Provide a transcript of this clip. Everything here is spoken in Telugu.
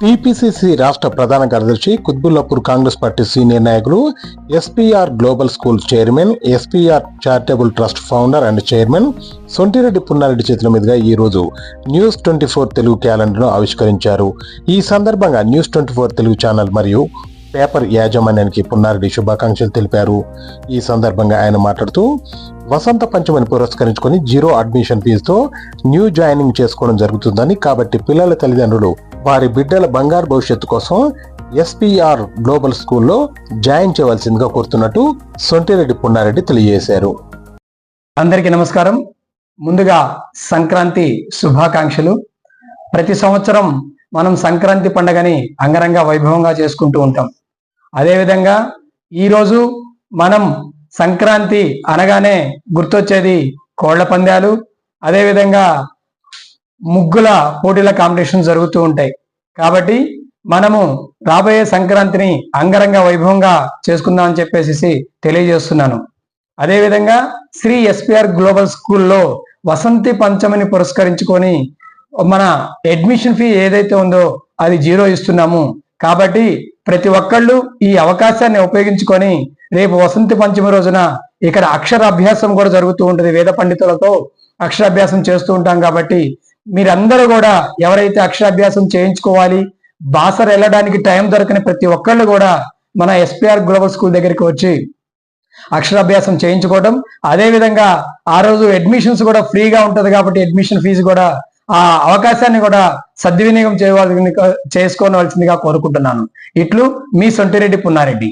టీపీసీసీ రాష్ట్ర ప్రధాన కార్యదర్శి కుత్బుల్లాపూర్ కాంగ్రెస్ పార్టీ సీనియర్ నాయకులు, SPR global school chairman, SPR charitable trust founder and chairman Sontireddy Punnareddy చేతుల మీదుగా ఈ రోజు న్యూస్ 24 తెలుగు క్యాలెండర్ను ఆవిష్కరించారు. ఈ సందర్భంగా న్యూస్ 24 తెలుగు ఛానల్ మరియు పేపర్ యాజమాన్యానికి పున్నారెడ్డి శుభాకాంక్షలు తెలిపారు. ఈ సందర్భంగా ఆయన మాట్లాడుతూ, వసంత పంచమిని పురస్కరించుకొని 0 అడ్మిషన్ ఫీజుతో న్యూ జాయినింగ్ చేసుకోవడం జరుగుతుందని, కాబట్టి పిల్లల తల్లిదండ్రులు వారి బిడ్డల బంగారు భవిష్యత్తు కోసం ఎస్పీఆర్ గ్లోబల్ స్కూల్లో జాయిన్ చేయవలసిందిగా కోరుతున్నట్టు సొంటిరెడ్డి పున్నారెడ్డి తెలియజేశారు. అందరికీ నమస్కారం. ముందుగా సంక్రాంతి శుభాకాంక్షలు. ప్రతి సంవత్సరం మనం సంక్రాంతి పండుగని అంగరంగ వైభవంగా చేసుకుంటూ ఉంటాం. అదేవిధంగా ఈరోజు మనం సంక్రాంతి అనగానే గుర్తొచ్చేది కోళ్ల పందాలు, అదేవిధంగా ముగ్గుల పోటీల కాంపిటీషన్ జరుగుతూ ఉంటాయి. కాబట్టి మనము రాబోయే సంక్రాంతిని అంగరంగ వైభవంగా చేసుకుందాం అని చెప్పేసి తెలియజేస్తున్నాను. అదేవిధంగా శ్రీ ఎస్పీఆర్ గ్లోబల్ స్కూల్లో వసంతి పంచమిని పురస్కరించుకొని మన అడ్మిషన్ ఫీ ఏదైతే ఉందో అది 0 ఇస్తున్నాము. కాబట్టి ప్రతి ఒక్కళ్ళు ఈ అవకాశాన్ని ఉపయోగించుకొని రేపు వసంతి పంచమి రోజున ఇక్కడ అక్షరాభ్యాసం కూడా జరుగుతూ ఉంటుంది. వేద పండితులతో అక్షరాభ్యాసం చేస్తూ ఉంటాం. కాబట్టి మీరందరూ కూడా ఎవరైతే అక్షరాభ్యాసం చేయించుకోవాలి, బాసర వెళ్ళడానికి టైం దొరకని ప్రతి ఒక్కళ్ళు కూడా మన ఎస్పీఆర్ గ్లోబల్ స్కూల్ దగ్గరికి వచ్చి అక్షరాభ్యాసం చేయించుకోవడం, అదేవిధంగా ఆ రోజు అడ్మిషన్స్ కూడా ఫ్రీగా ఉంటుంది. కాబట్టి అడ్మిషన్ ఫీజు కూడా ఆ అవకాశాన్ని కూడా సద్వినియోగం చేసుకోవాల్సిందిగా కోరుకుంటున్నాను. ఇట్లు మీ సొంటిరెడ్డి పున్నారెడ్డి.